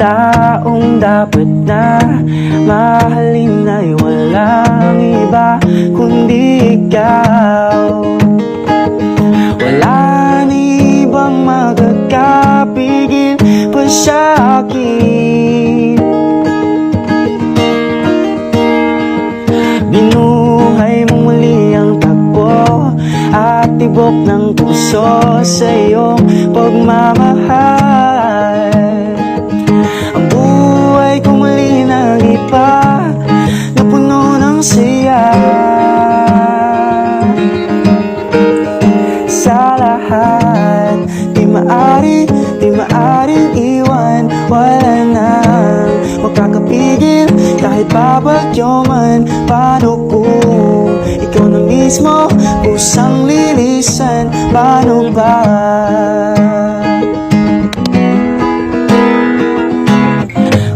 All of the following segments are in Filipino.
taong dapat na mahalin ay walang iba kundi ikaw. Wala ni ibang magkakapigil pa sa akin. Binuhay mong muli ang takbo at tibok ng puso sa iyong pagmamahal. Ang buhay ko muli nag-iba na puno ng saya. Sa lahat, di maaring iwan. Wala nang makakapigil kahit babagyo man. Paano kung ikaw na mismo kusang lilisan? Paano ba?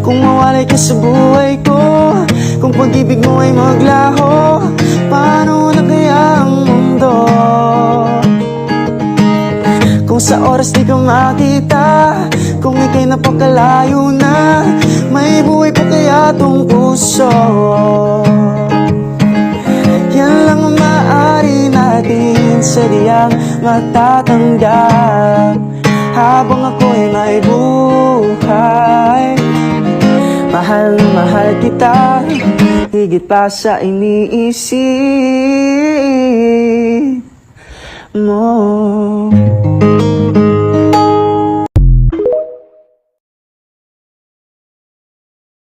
Kung mawalay ka sa buhay ko, kung pag-ibig mo ay maglaho, paano na kaya ang mundo? Kung sa oras di ka makita, kung ika'y napakalayo na, may buhay pa kaya tong puso? Yan lang ang maaari natin sadyang matatanggap habang ako'y may buhay. Mahal na mahal kita, higit pa sa iniisip mo.